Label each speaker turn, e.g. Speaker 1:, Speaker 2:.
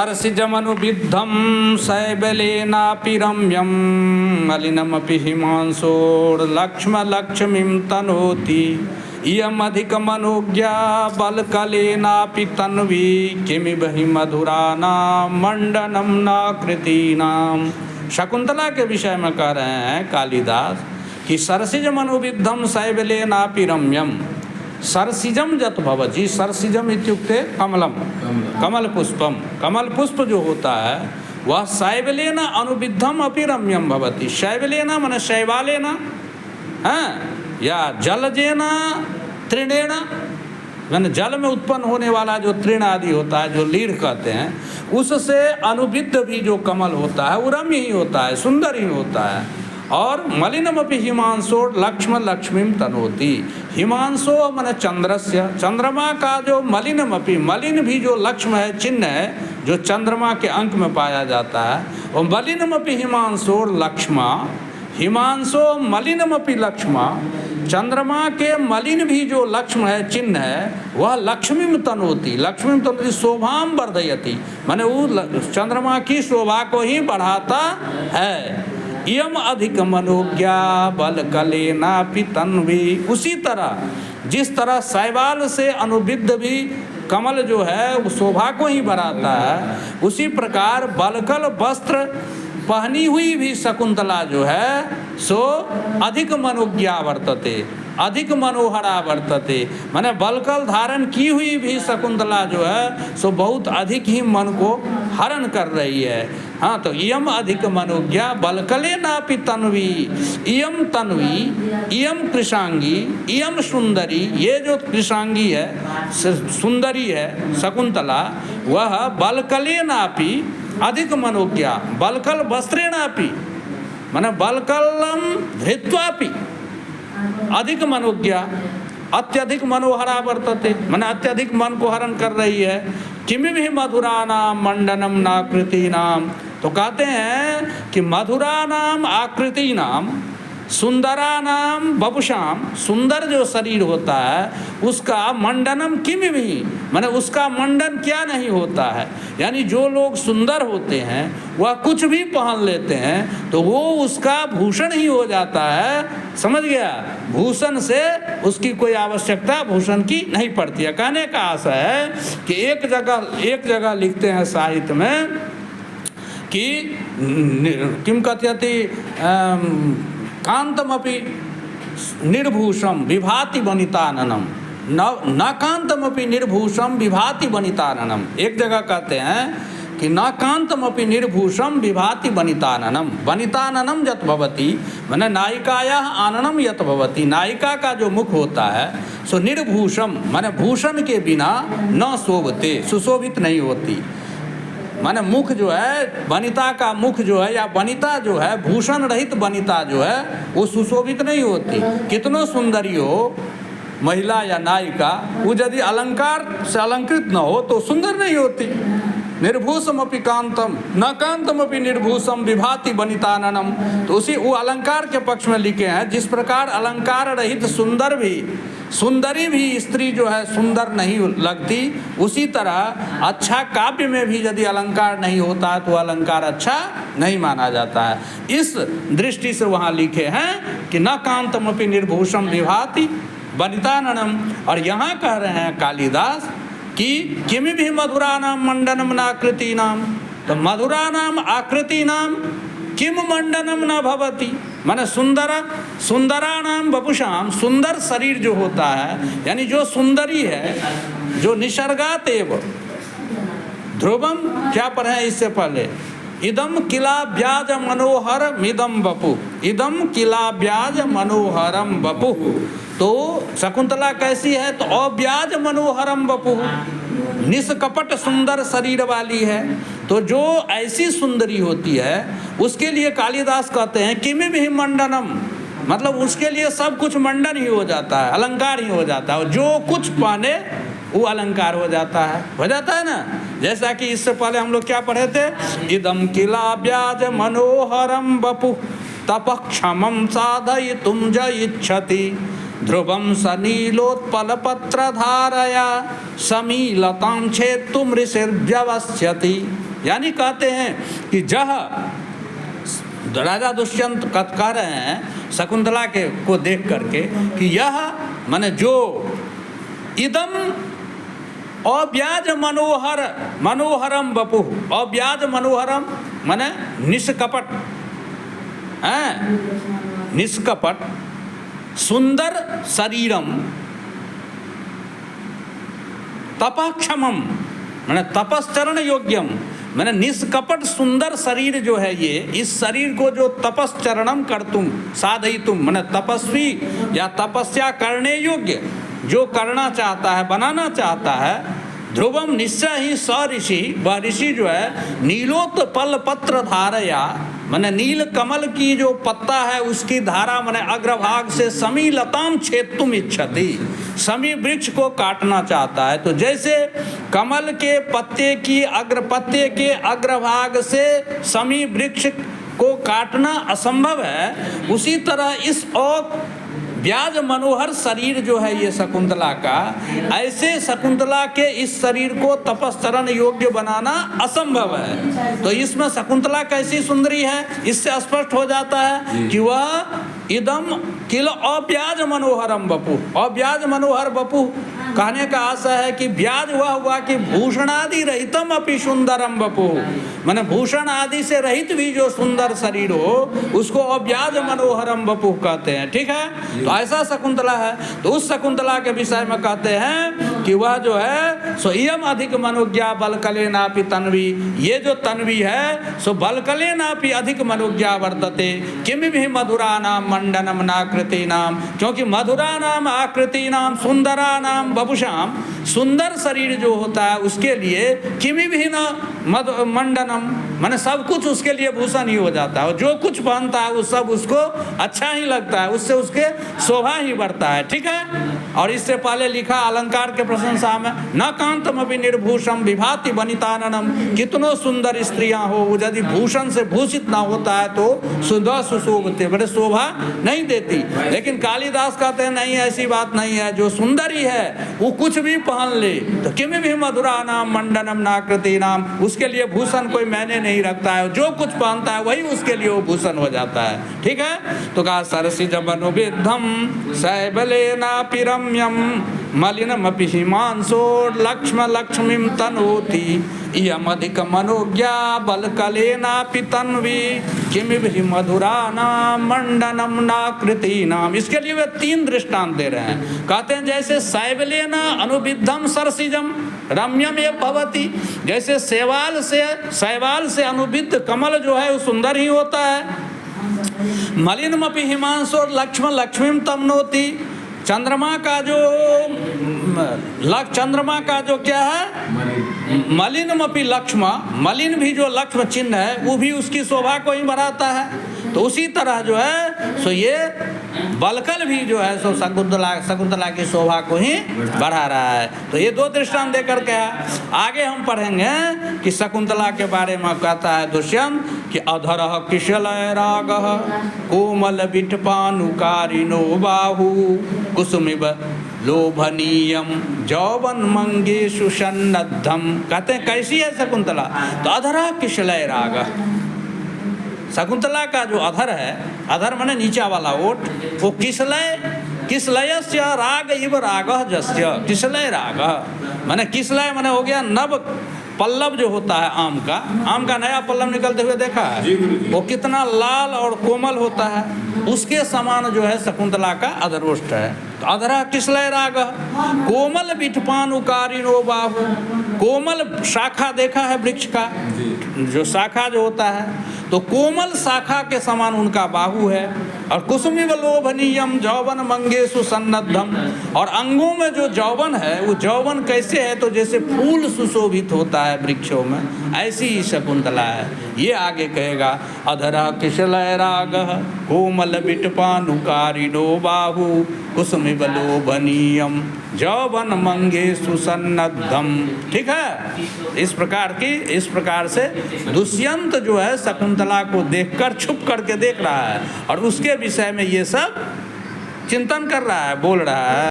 Speaker 1: सरसिजमनुविद्धं शैवलेनापि रम्यं मलिनमपि हिमांशोर्लक्ष्मलक्ष्मीं तनोति इयमधिकमनुज्ञा बलकलेनापि तन्वी किमिव हि मधुरानां मंडनं नाकृतीनां। शकुंतला के विषय में कह रहे हैं कालिदास कि सरसिजमनुविद्धं शैवलेनापि रम्यम। सरसिजम जत भवति, सरसिजम इत्युक्ते कमलम, कमल पुष्पम। कमल पुष्प जो होता है वह शैवलेन अनुविद्धम अपि रम्यम भवति। शैवलेन माने शैवालेन, हाँ, या जलजेन तृणेन, माने जल में उत्पन्न होने वाला जो तृण आदि होता है, जो लीढ़ कहते हैं, उससे अनुविद्ध भी जो कमल होता है वो रम्य ही होता है, सुंदर ही होता है। और मलिनमपि हिमांशो लक्ष्म लक्ष्मीं तनोति। हिमांशो माने चंद्रस्य, चंद्रमा का जो मलिनमपि, मलिन भी जो लक्ष्म है, चिन्ह है जो चंद्रमा के अंक में पाया जाता है, और मलिनमपि हिमांशो लक्ष्मा, हिमांशो मलिनमपि लक्ष्मा, चंद्रमा के मलिन भी जो लक्ष्म है, चिन्ह है, वह लक्ष्मीं तनोति। लक्ष्मीं तनोति शोभाम वर्धयति, माने वो चंद्रमा की शोभा को ही बढ़ाता है। इयम अधिक मनोज्ञा बल कलेनापि तन्वी। उसी तरह जिस तरह शैवाल से अनुविद्ध भी कमल जो है वो शोभा को ही बढ़ाता है, उसी प्रकार बलकल वस्त्र पहनी हुई भी शकुंतला जो है सो अधिक मनोज्ञा वर्तते, अधिक मनोहरा वर्तते। माने बलकल धारण की हुई भी शकुंतला जो है सो बहुत अधिक ही मन को हरण कर रही है। हाँ, तो इयम अधिक मनोज्ञा बलकले नापि तन्वी। इयम तन्वी, इयम कृशांगी, इयम सुंदरी, ये जो कृशांगी है, सुंदरी है शकुंतला, वह बलकले नापि अधिक मनोज्ञा, बलकल वस्त्रेणापि, माने बलकलम धृत्वापि अधिक मनोज्ञा, अत्यधिक मनोहरा वर्तते, माने अत्यधिक मन को हरण कर रही है। किमिव मधुरानां मंडनम नाकृतीनां। तो कहते हैं कि मधुरानां आकृतीनां सुंदरानां वपुषाम, सुंदर जो शरीर होता है उसका मंडनम किमिव, माने उसका मंडन क्या नहीं होता है। यानी जो लोग सुंदर होते हैं वह कुछ भी पहन लेते हैं तो वो उसका भूषण ही हो जाता है, समझ गया। भूषण से उसकी कोई आवश्यकता भूषण की नहीं पड़ती है। कहने का आशय है कि एक जगह लिखते हैं साहित्य में कि किम कथयति कांतमपि निर्भूषम विभाति वनिताननम, न कांतमपि निर्भूषम विभाति वनिताननम। एक जगह कहते हैं कि न कांतमपि निर्भूषम विभाति वनिताननम। वनिताननम यत भवति, माने नायिकायाः आननम यत भवति, नायिका का जो मुख होता है सो निर्भूषम, माने भूषण के बिना न शोभते, सुशोभित नहीं होती। माने मुख जो है, वनिता का मुख जो है या वनिता जो है, भूषण रहित वनिता जो है वो सुशोभित नहीं होती। कितनो सुंदरी हो महिला या नायिका, वो यदि अलंकार से अलंकृत न हो तो सुंदर नहीं होती। निर्भूषमपि कांतम न कांतमपि निर्भूषम विभाति वनिताननम। तो उसी वो अलंकार के पक्ष में लिखे हैं, जिस प्रकार अलंकार रहित सुंदरी भी स्त्री जो है सुंदर नहीं लगती, उसी तरह अच्छा काव्य में भी यदि अलंकार नहीं होता है तो अलंकार अच्छा नहीं माना जाता है। इस दृष्टि से वहाँ लिखे हैं कि न कांतमपि निर्भूषम विभाति वनिताननम। और यहाँ कह रहे हैं कालिदास कि किमिव मधुरानां मंडनम नाकृतीनां। तो मधुरानां आकृतीनां किम मंडनम न भवति, माने सुंदरानां वपुषाम, सुंदर शरीर जो होता है, यानी जो सुंदरी है, जो निसर्गात एव ध्रुवम, क्या पढ़े इससे पहले, इदम किला ब्याज मनोहर मिदम वपु, इदम किला ब्याज मनोहरम वपु। तो शकुंतला कैसी है, तो अब्याज मनोहरम वपु, निष्कपट सुंदर शरीर वाली है। तो जो ऐसी सुंदरी होती है उसके लिए कालिदास कहते हैं किमिव हि मंडनम, मतलब उसके लिए सब कुछ मंडन ही हो जाता है, अलंकार ही हो जाता है। और जो कुछ पहने वो अलंकार हो जाता है ना। जैसा कि इससे पहले हम लोग क्या पढ़े थे, इदम किला ब्याज मनोहरम वपु तपक्षमं साधयितुं ज इच्छति ध्रुवं सनीलोत्पलपत्रधारया समीलतां छेत्तुं ऋषिर्व्यवस्यति। यानी कहते हैं कि राजा दुष्यंत कह रहे हैं शकुंतला के को देख करके कि यह माने जो इदम अव्याज मनोहरम वपु, अव्याज मनोहरम माने निष्कपट, निष्कपट सुंदर शरीरम तपक्षमम माने तपश्चरण योग्यम, मैंने निष्कपट सुंदर शरीर जो है ये, इस शरीर को जो तपश्चरणम कर तुम साधई तुम मैंने तपस्वी या तपस्या करने योग्य जो करना चाहता है, बनाना चाहता है, ध्रुवम निश्चय ही स ऋषि, वह ऋषि जो है नीलोत्पल पत्र धारया मैंने नील कमल की जो पत्ता है उसकी धारा मैंने अग्रभाग से समी लताम छेदुम इच्छति, समी वृक्ष को काटना चाहता है। तो जैसे कमल के पत्ते के अग्रभाग से समी वृक्ष को काटना असंभव है, उसी तरह इस व्याज मनोहर शरीर जो है ये शकुंतला का, ऐसे शकुंतला के इस शरीर को तपश्चरण योग्य बनाना असंभव है। तो इसमें शकुंतला कैसी सुंदरी है, इससे स्पष्ट हो जाता है कि वह इदम किल अव्याज मनोहरम वपु, अव्याज मनोहर वपु कहने का आशय है कि व्याज वह हुआ कि भूषणादि रहितम अपि सुंदरम वपु, माने भूषण आदि से रहित भी जो सुंदर शरीर हो उसको अव्याज मनोहरम वपु कहते हैं। ठीक है, तो ऐसा शकुंतला है। तो उस शकुंतला के विषय में कहते हैं कि वह जो है सो इयम अधिक मनोज्ञा बलकले नापि तन्वी, ये जो तन्वी है सो बलकले नापि अधिक मनोज्ञा वर्तते किम भी मधुरा नाम मंडनम नाकृति नाम, क्योंकि मधुरा नाम आकृति नाम सुंदरा नाम बभुषाम, सुंदर शरीर जो होता है उसके लिए किमी भी न मंडनम माने सब कुछ उसके लिए भूषण ही हो जाता है, जो कुछ पहनता है वो सब उसको अच्छा ही लगता है, उससे उसके शोभा ही बढ़ता है। ठीक है, और इससे पहले लिखा अलंकार के प्रशंसा में न कांतम अभी निर्भूषम विभाति वनिताननम, कितनों सुंदर स्त्रियां हो वो यदि भूषण से भूषित ना होता है तो सुंदर सुशोभते बड़े शोभा नहीं देती। लेकिन कालिदास कहते हैं नहीं, ऐसी बात नहीं है, जो सुंदर ही है वो कुछ भी पहन ले तो किम भी मधुरा नाम मंडनम नाकृति नाम, उसके लिए भूषण कोई मैंने नहीं रखता है, जो कुछ पहनता है वही उसके लिए वो भूषण हो जाता है। ठीक है, तो कहा सरसिज मनुविद्धम शैबलेनापि रम्यम मलिनमपि हिमांशोर लक्ष्म लक्ष्मीं तनोति इयमधिक मनोज्ञा बलकलेनापि तन्वी किमिव मधुरा नाम मंडनम नाकृति नाम। इसके लिए वे 3 दृष्टांत दे रहे हैं। कहते हैं जैसे शैबलेना अनुविद्धम सरसिजम रम्यम ये भवति, जैसे शैवाल से अनुविद्ध कमल जो है वो सुंदर ही होता है। मलिनमपि हिमांशोर लक्ष्म लक्ष्मीं तमनोति, चंद्रमा का जो क्या है मलिनमपि लक्ष्म, मलिन भी जो लक्ष्म चिन्ह है वो भी उसकी शोभा को ही बढ़ाता है। तो उसी तरह जो है सो ये बलकल भी जो है सो शकुंतला की शोभा को ही बढ़ा रहा है। तो ये 2 दृष्टांत देकर के आगे हम पढ़ेंगे कि शकुंतला के बारे में कहता है दुष्यंत कि अधरः किशलय रागः कोमल विटपानुकारिणो बाहु कुसुमिव लोभनीयम जौवन मंगेशु सन्नद्धम। कहते हैं कैसी है शकुंतला, तो अधरः किशलय रागः, शकुंतला का जो अधर है, अधर माने नीचा वाला ओठ, वो किसलयस्य राग इव रागः जस्य, किसलय रागः माने किसलय माने हो गया नव पल्लव जो होता है आम का नया पल्लव निकलते हुए देखा है, वो कितना लाल और कोमल होता है, उसके समान जो है शकुंतला का अधरोष्ठ है। तो अधरा किसलय राग कोमल विटपानुकारिणो बाहु, कोमल शाखा देखा है वृक्ष का, जो शाखा जो होता है तो कोमल शाखा के समान उनका बाहु है। और कुसुमिव लोभनीयम जौवन मंगेशु सन्नद्धम, और अंगों में जो जौवन है वो जौवन कैसे है, तो जैसे फूल सुशोभित होता है वृक्षों में, ऐसी ही शकुंतला है। ये आगे कहेगा अधरा किशलय रागः कोमल विटपानुकारिणो बाहु कुसुमिव लोभनीयम जौवन मंगेशु सन्नद्धम। ठीक है, इस प्रकार से दुष्यंत जो है शकुंतला को देखकर छुप करके देख रहा है और उसके विषय में ये सब चिंतन कर रहा है, बोल रहा है।